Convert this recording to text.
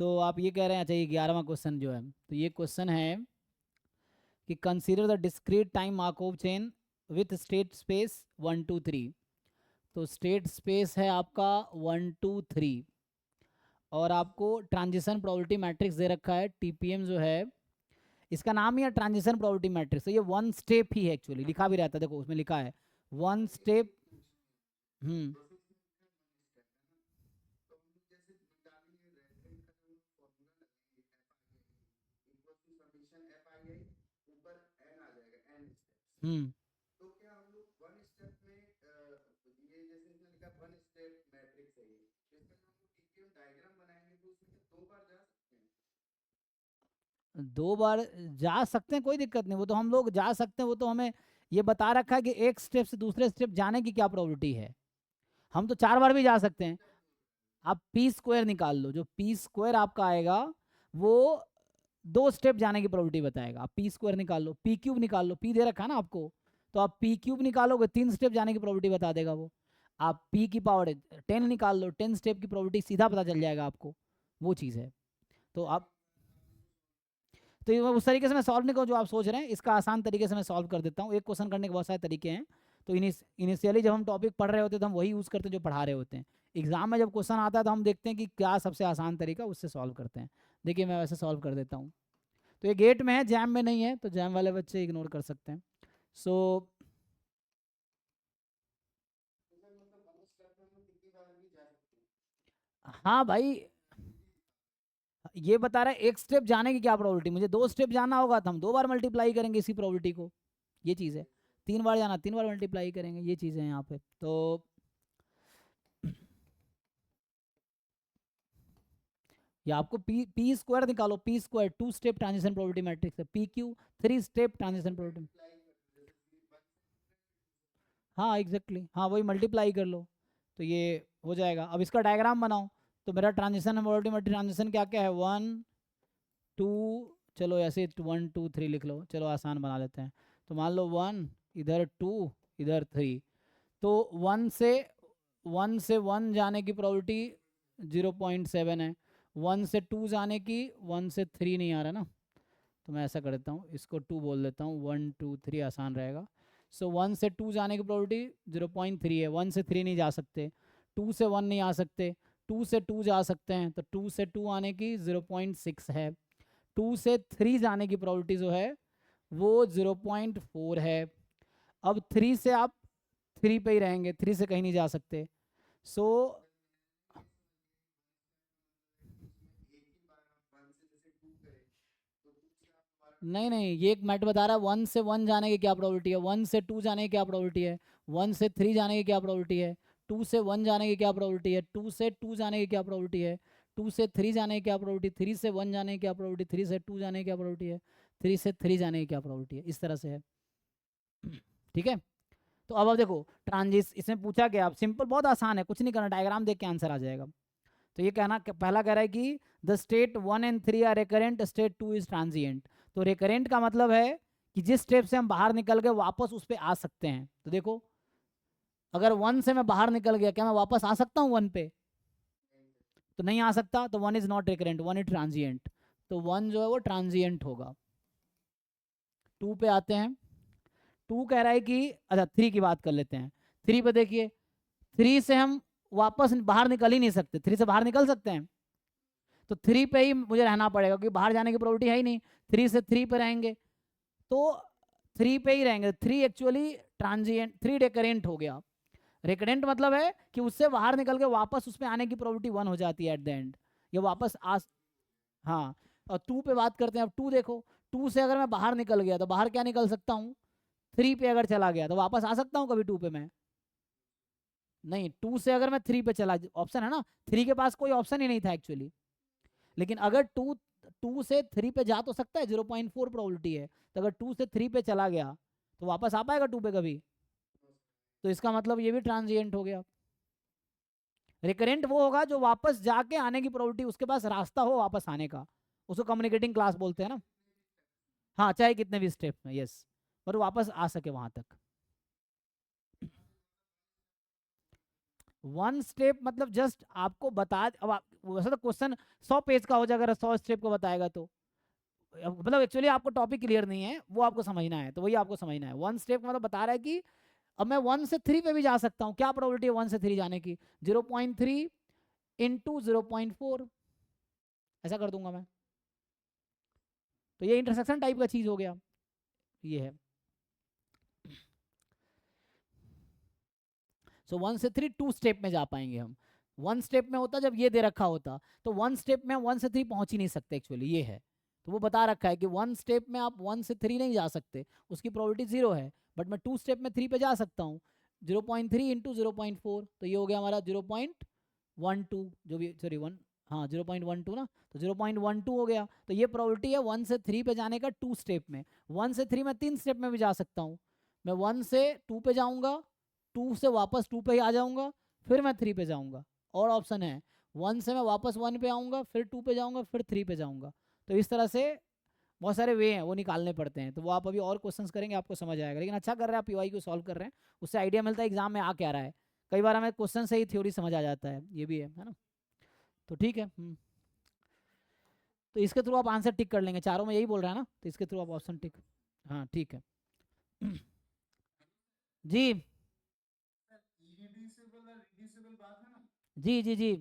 सो आप ये कह रहे हैं, अच्छा ये 11वां क्वेश्चन जो है, तो ये क्वेश्चन है कि consider the discrete time Markov chain with state space 1 2 3। तो स्टेट स्पेस है आपका 1 2 3 और आपको ट्रांजिशन प्रोबेबिलिटी मैट्रिक्स दे रखा है, टीपीएम जो है इसका नाम ही है ट्रांजिशन प्रोबेबिलिटी मैट्रिक्स। तो ये वन स्टेप ही है, एक्चुअली लिखा भी रहता है, देखो उसमें लिखा है वन स्टेप। हम्म हम्म दो बार जा सकते हैं, कोई दिक्कत नहीं, वो तो हम लोग जा सकते हैं, वो तो हमें ये बता रखा है कि एक स्टेप से दूसरे स्टेप जाने की क्या प्रोबेबिलिटी है। हम तो 4 बार भी जा सकते हैं। आप पी स्क्वायर निकाल लो, जो पी स्क्वायर आपका आएगा वो 2 स्टेप जाने की प्रोबेबिलिटी बताएगा। आप पी स्क्वायर निकाल लो, पी क्यूब निकाल लो, पी दे रखा है ना आपको, तो आप पी क्यूब निकालोगे 3 स्टेप जाने की प्रोबेबिलिटी बता देगा वो। आप पी की पावर 10 निकाल लो, 10 स्टेप की प्रोबेबिलिटी सीधा पता चल जाएगा आपको, वो चीज़ है। तो आप, तो ये उस तरीके से मैं सॉल्व नहीं करूँ जो आप सोच रहे हैं, इसका आसान तरीके से मैं सॉल्व कर देता हूँ। एक क्वेश्चन करने के बहुत सारे तरीके हैं। तो इनिशियली जब हम टॉपिक पढ़ रहे होते हैं तो हम वही यूज़ करते हैं जो पढ़ा रहे होते हैं। एग्जाम में जब क्वेश्चन आता है तो हम देखते हैं कि क्या सबसे आसान तरीका, उससे सॉल्व करते हैं। देखिए मैं वैसे सॉल्व कर देता हूँ। तो ये गेट में है, जैम में नहीं है, तो जैम वाले बच्चे इग्नोर कर सकते हैं। सो हाँ भाई, ये बता रहा है एक स्टेप जाने की क्या प्रोबेबिलिटी, मुझे 2 स्टेप जाना होगा तो हम 2 बार मल्टीप्लाई करेंगे इसी प्रोबेबिलिटी को, ये चीज़ है। 3 बार जाना 3 बार मल्टीप्लाई करेंगे, ये चीज़ है यहाँ पे। तो या आपको पी स्क्वायर निकालो, P square 2 step transition probability matrix है, P Q 3 step transition probability. हाँ एग्जैक्टली, हाँ वही मल्टीप्लाई कर लो तो ये हो जाएगा। अब इसका डायग्राम बनाओ। तो मेरा ट्रांजिशन प्रोबेबिलिटी मैट्रिक्स ट्रांजिशन क्या क्या है, 1 2, चलो ऐसे 1 2 3 लिख लो, चलो आसान बना लेते हैं। तो मान लो 1 इधर, 2 इधर, 3। तो 1 से 1 जाने की प्रोबेबिलिटी 0.7 है, 1 से 2 जाने की, 1 से 3 नहीं आ रहा ना, तो मैं ऐसा कर देता हूँ, इसको 2 बोल देता हूँ, 1 2 3 आसान रहेगा। सो 1 से 2 जाने की प्रोबेबिलिटी 0.3 है, 1 से 3 नहीं जा सकते, 2 से 1 नहीं आ सकते, 2 से 2 जा सकते हैं, तो 2 से 2 आने की 0.6 है, 2 से 3 जाने की प्रोबेबिलिटी जो है वो 0.4 है। अब 3 से आप 3 पे ही रहेंगे, 3 से कहीं नहीं जा सकते। सो नहीं नहीं, ये एक मैट बता रहा है 1 से 1 जाने की क्या प्रोबेबिलिटी है, 1 से 2 जाने की क्या प्रोबेबिलिटी है, 1 से 3 जाने की क्या प्रोबेबिलिटी है, 2 से 1 जाने की क्या प्रोबेबिलिटी है, 2 से 2 जाने की क्या प्रोबेबिलिटी है, 2 से 3 जाने की क्या प्रोबेबिलिटी, 3 से 1 जाने की क्या प्रोबेबिलिटी, 3 से 2 जाने की क्या प्रोबेबिलिटी है, 3 से 3 जाने की क्या प्रोबेबिलिटी है, इस तरह से है। ठीक है। तो अब देखो ट्रांजिस इसमें पूछा गया, अब सिंपल बहुत आसान है, कुछ नहीं करना, डायग्राम देख के आंसर आ जाएगा। तो ये कहना पहला कह रहा है कि the state 1 and 3 are recurrent, state 2 is transient. तो रिकरेंट का मतलब है कि जिस स्टेप से हम बाहर निकल गए वापस उस पर आ सकते हैं। तो देखो अगर 1 से मैं बाहर निकल गया, क्या मैं वापस आ सकता हूँ 1 पे? तो नहीं आ सकता, तो 1 is not recurrent, 1 is transient. तो 1 जो है वो ट्रांजिएंट होगा। 2 पे आते हैं। 2 कह रहा है कि, अच्छा 3 की बात कर लेते हैं। 3 पे देखिए, 3 से हम वापस बाहर निकल ही नहीं सकते, 3 से बाहर निकल सकते हैं तो 3 पे ही मुझे रहना पड़ेगा, क्योंकि बाहर जाने की प्रोबेबिलिटी है ही नहीं। 3 से 3 पे रहेंगे तो 3 पे ही रहेंगे। 3 एक्चुअली ट्रांजिएंट, 3 रिकरेंट हो गया। रिकरेंट मतलब है कि उससे बाहर निकल के वापस उसमें आने की प्रोबेबिलिटी 1 हो जाती है एट द एंड, ये वापस आ। हाँ, और 2 पे बात करते हैं। अब 2 देखो, 2 से अगर मैं बाहर निकल गया तो बाहर क्या निकल सकता हूँ, 3 पे अगर चला गया तो वापस आ सकता हूँ कभी 2 पे मैं? नहीं, 2 से अगर मैं 3 पे चला, ऑप्शन है ना, 3 के पास कोई ऑप्शन ही नहीं था एक्चुअली। लेकिन अगर 2 से 3 पे जा तो सकता है, 0.4 प्रोबेबिलिटी है, तो अगर 2 से 3 पे चला गया तो वापस आ पाएगा 2 पे कभी? तो इसका मतलब ये भी ट्रांजिएंट हो गया। रिकरेंट वो होगा जो वापस जाके आने की प्रोबेबिलिटी, उसके पास रास्ता हो वापस आने का, उसको कम्युनिकेटिंग क्लास बोलते हैं ना। हाँ, चाहे कितने भी स्टेप में, यस, पर वापस आ सके वहां तक। वन स्टेप मतलब जस्ट आपको बता, अब वैसे तो क्वेश्चन 100 पेज का हो जाएगा अगर 100 स्टेप को बताएगा तो, मतलब एक्चुअली आपको टॉपिक क्लियर नहीं है, वो आपको समझना है, तो वही आपको समझना है। वन स्टेप मतलब बता रहा है कि अब मैं 1 से 3 पे भी जा सकता हूँ, क्या प्रोबेबिलिटी है 1 से 3 जाने की, 0.3 इंटू 0.4, ऐसा कर दूंगा मैं। तो ये इंटरसेक्शन टाइप का चीज हो गया, ये है। सो 1 से 3 2 स्टेप में जा पाएंगे हम। 1 स्टेप में होता जब ये दे रखा होता, तो 1 स्टेप में हम 1 से 3 पहुंच ही नहीं सकते एक्चुअली, ये है। तो वो बता रखा है कि 1 स्टेप में आप 1 से 3 नहीं जा सकते, उसकी प्रोबेबिलिटी 0 है, बट मैं 2 स्टेप में 3 पे जा सकता हूँ। 0.3 इंटू 0.4, तो ये हो गया हमारा 0.12, जो भी, सॉरी 1, हाँ 0.12 ना, तो 0.12 हो गया। तो ये प्रोबेबिलिटी है 1 से 3 पे जाने का 2 स्टेप में। 1 से 3 मैं 3 स्टेप में भी जा सकता हूँ, मैं 1 से 2 पे जाऊँगा, 2 से वापस 2 पे ही आ जाऊँगा, फिर मैं 3 पे जाऊँगा। और ऑप्शन है 1 से मैं वापस 1 पे आऊँगा, फिर 2 पे जाऊँगा, फिर 3 पे जाऊँगा। तो इस तरह से बहुत सारे वे हैं, वो निकालने पड़ते हैं। तो वो आप अभी और क्वेश्चंस करेंगे आपको समझ आएगा, लेकिन अच्छा कर रहे हैं आप पीवाई को सॉल्व कर रहे हैं, उससे आइडिया मिलता है एग्जाम में आ क्या रहा है। कई बार हमें क्वेश्चन से ही थ्योरी समझ आ जाता है, ये भी है ना। तो ठीक है। तो इसके थ्रू आप आंसर टिक कर लेंगे, चारों में यही बोल रहा है ना, तो इसके थ्रू आप ऑप्शन टिक। हाँ ठीक है। जी जी जी जी।